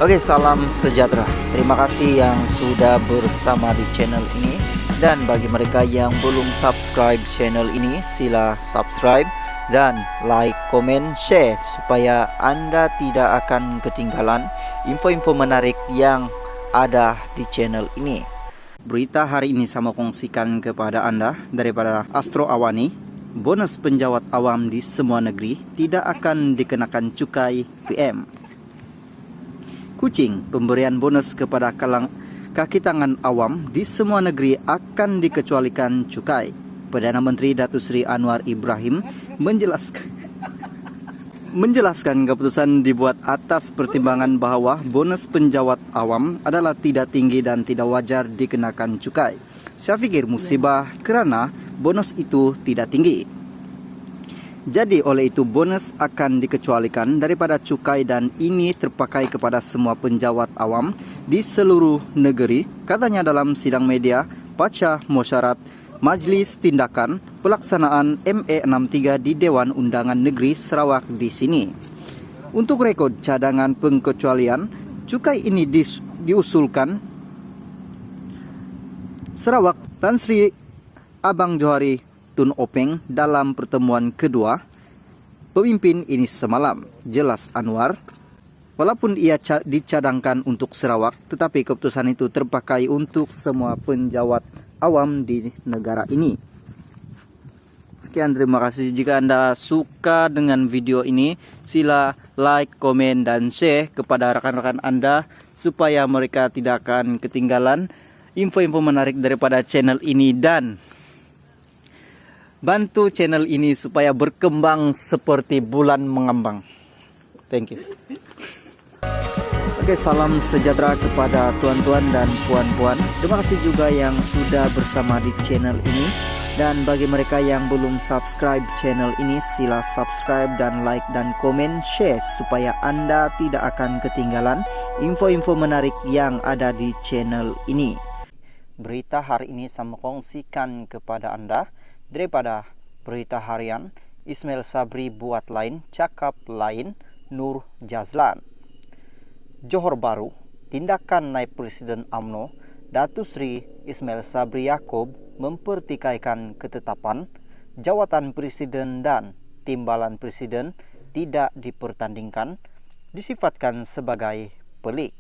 Oke, salam sejahtera. Terima kasih yang sudah bersama di channel ini. Dan bagi mereka yang belum subscribe channel ini, sila subscribe dan like, komen, share supaya Anda tidak akan ketinggalan info-info menarik yang ada di channel ini. Berita hari ini saya mau kongsikan kepada Anda daripada Astro Awani. Bonus penjawat awam di semua negeri tidak akan dikenakan cukai PM. Kucing, pemberian bonus kepada kaki tangan awam di semua negeri akan dikecualikan cukai. Perdana Menteri Datuk Seri Anwar Ibrahim menjelaskan keputusan dibuat atas pertimbangan bahwa bonus penjawat awam adalah tidak tinggi dan tidak wajar dikenakan cukai. Saya fikir musibah kerana bonus itu tidak tinggi. Jadi oleh itu bonus akan dikecualikan daripada cukai dan ini terpakai kepada semua penjawat awam di seluruh negeri, katanya dalam sidang media pasca mesyuarat Majlis Tindakan Pelaksanaan ME63 di Dewan Undangan Negeri Sarawak di sini. Untuk rekod cadangan pengecualian, cukai ini diusulkan Sarawak Tan Sri Abang Johari Tun Openg dalam pertemuan kedua pemimpin ini semalam. Jelas Anwar, walaupun ia dicadangkan untuk Sarawak, tetapi keputusan itu terpakai untuk semua penjawat awam di negara ini. Sekian, terima kasih. Jika Anda suka dengan video ini, sila like, komen, dan share kepada rekan-rekan Anda supaya mereka tidak akan ketinggalan info-info menarik daripada channel ini, dan bantu channel ini supaya berkembang seperti bulan mengambang. Thank you. Oke, salam sejahtera kepada tuan-tuan dan puan-puan. Terima kasih juga yang sudah bersama di channel ini. Dan bagi mereka yang belum subscribe channel ini, sila subscribe dan like dan komen, share supaya Anda tidak akan ketinggalan info-info menarik yang ada di channel ini. Berita hari ini saya kongsikan kepada Anda daripada berita harian. Ismail Sabri buat lain, cakap lain, Nur Jazlan. Johor Bahru, tindakan naib Presiden UMNO Datuk Seri Ismail Sabri Yaakob mempertikaikan ketetapan jawatan Presiden dan timbalan Presiden tidak dipertandingkan, disifatkan sebagai pelik.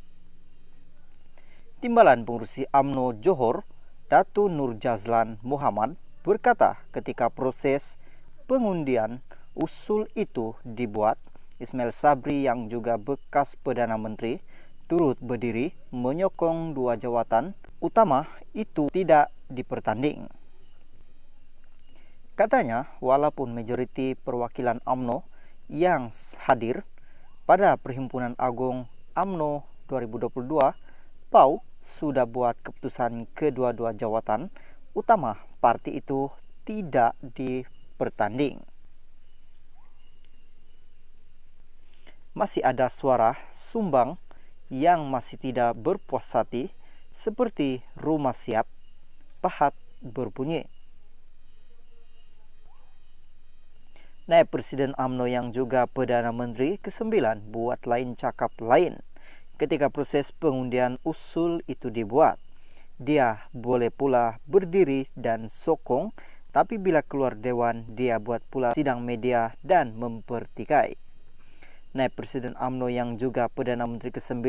Timbalan pengurusi UMNO Johor, Datu Nur Jazlan Muhammad, berkata ketika proses pengundian usul itu dibuat, Ismail Sabri yang juga bekas Perdana Menteri turut berdiri menyokong dua jawatan utama itu tidak dipertanding. Katanya, walaupun majoriti perwakilan UMNO yang hadir pada Perhimpunan Agung UMNO 2022, PAU sudah buat keputusan kedua-dua jawatan utama parti itu tidak dipertanding. Masih ada suara sumbang yang masih tidak berpuas hati, seperti rumah siap, pahat berbunyi. Naib Presiden UMNO yang juga Perdana Menteri ke-9 buat lain cakap lain ketika proses pengundian usul itu dibuat. Dia boleh pula berdiri dan sokong, tapi bila keluar dewan, dia buat pula sidang media dan mempertikai. Naib Presiden UMNO yang juga Perdana Menteri ke-9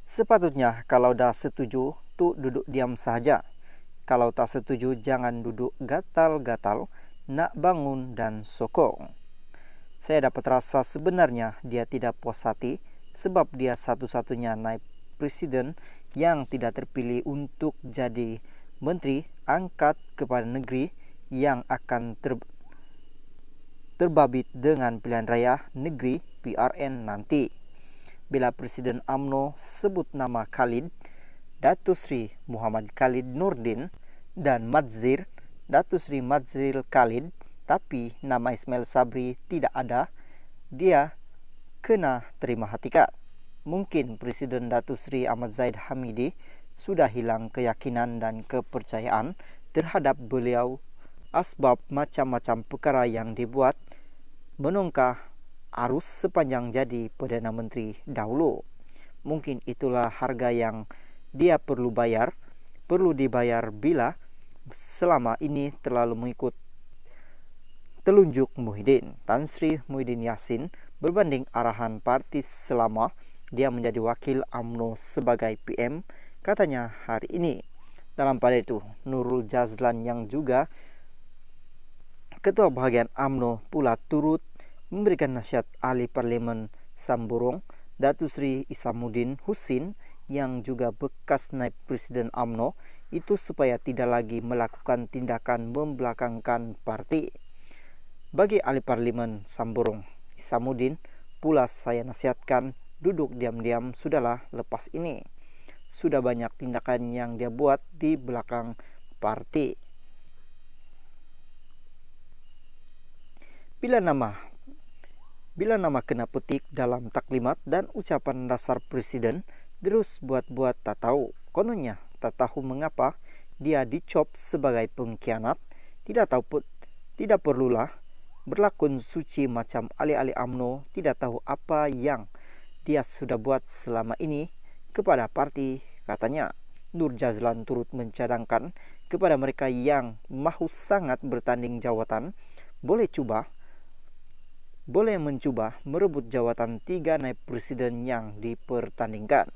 sepatutnya kalau dah setuju, tu duduk diam saja. Kalau tak setuju, jangan duduk gatal-gatal, nak bangun dan sokong. Saya dapat rasa sebenarnya dia tidak puas hati, sebab dia satu-satunya naib presiden yang tidak terpilih untuk jadi menteri angkat kepala negeri yang akan terbabit dengan pilihan raya negeri PRN nanti. Bila Presiden UMNO sebut nama Khalid, Datuk Seri Muhammad Khalid Nurdin, dan Madzir, Datuk Seri Madzir Khalid, tapi nama Ismail Sabri tidak ada, dia kena terima hatikat. Mungkin Presiden Datuk Seri Ahmad Zahid Hamidi sudah hilang keyakinan dan kepercayaan terhadap beliau asbab macam-macam perkara yang dibuat menongkah arus sepanjang jadi Perdana Menteri dahulu. Mungkin itulah harga yang dia perlu dibayar bila selama ini terlalu mengikut telunjuk Muhyiddin. Tan Sri Muhyiddin Yassin berbanding arahan parti selama dia menjadi wakil UMNO sebagai PM, katanya hari ini. Dalam pada itu, Nurul Jazlan yang juga Ketua Bahagian UMNO pula turut memberikan nasihat ahli parlemen Samborong, Datu Sri Isamuddin Husin yang juga bekas naib presiden UMNO itu supaya tidak lagi melakukan tindakan membelakangkan parti. Bagi ahli parlemen Samborong, Isamuddin pula saya nasihatkan duduk diam-diam, sudahlah lepas ini. Sudah banyak tindakan yang dia buat di belakang parti. Bila nama kena petik dalam taklimat dan ucapan dasar presiden, terus buat-buat tak tahu. Kononnya tak tahu mengapa dia dicop sebagai pengkhianat. Tidak perlulah berlakon suci macam alih-alih UMNO tidak tahu apa yang dia sudah buat selama ini kepada parti, katanya. Nur Jazlan turut mencadangkan kepada mereka yang mahu sangat bertanding jawatan boleh mencoba merebut jawatan 3 naib presiden yang dipertanding.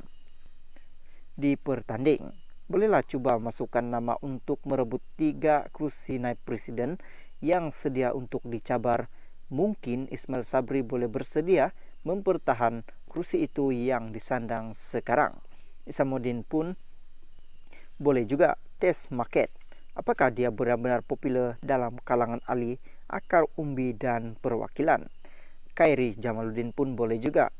Bolehlah coba masukkan nama untuk merebut 3 kursi naib presiden yang sedia untuk dicabar. Mungkin Ismail Sabri boleh bersedia mempertahan kursi itu yang disandang sekarang. Isamuddin pun boleh juga tes market. Apakah dia benar-benar populer dalam kalangan ahli akar umbi dan perwakilan. Khairi Jamaluddin pun boleh juga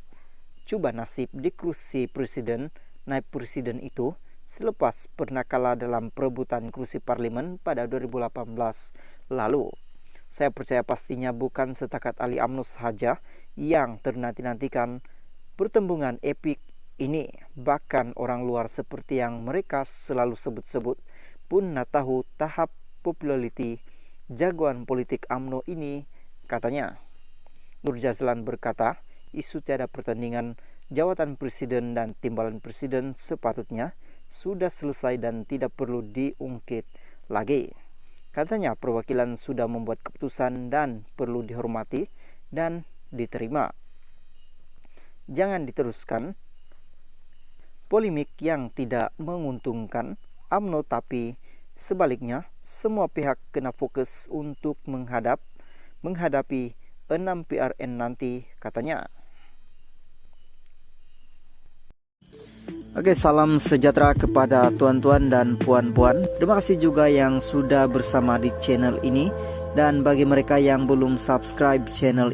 coba nasib di kursi presiden, naib presiden itu selepas pernah kalah dalam perebutan kursi parlemen pada 2018 lalu. Saya percaya pastinya bukan setakat ahli UMNO saja yang ternanti-nantikan pertembungan epik ini. Bahkan orang luar seperti yang mereka selalu sebut-sebut pun nak tahu tahap populariti jagoan politik UMNO ini, katanya. Nur Jazlan berkata, isu tiada pertandingan jawatan presiden dan timbalan presiden sepatutnya sudah selesai dan tidak perlu diungkit lagi. Katanya perwakilan sudah membuat keputusan dan perlu dihormati dan diterima. Jangan diteruskan polemik yang tidak menguntungkan UMNO, tapi sebaliknya semua pihak kena fokus untuk menghadapi 6 PRN nanti, katanya. Oke, salam sejahtera kepada tuan-tuan dan puan-puan. Terima kasih juga yang sudah bersama di channel ini. Dan bagi mereka yang belum subscribe channel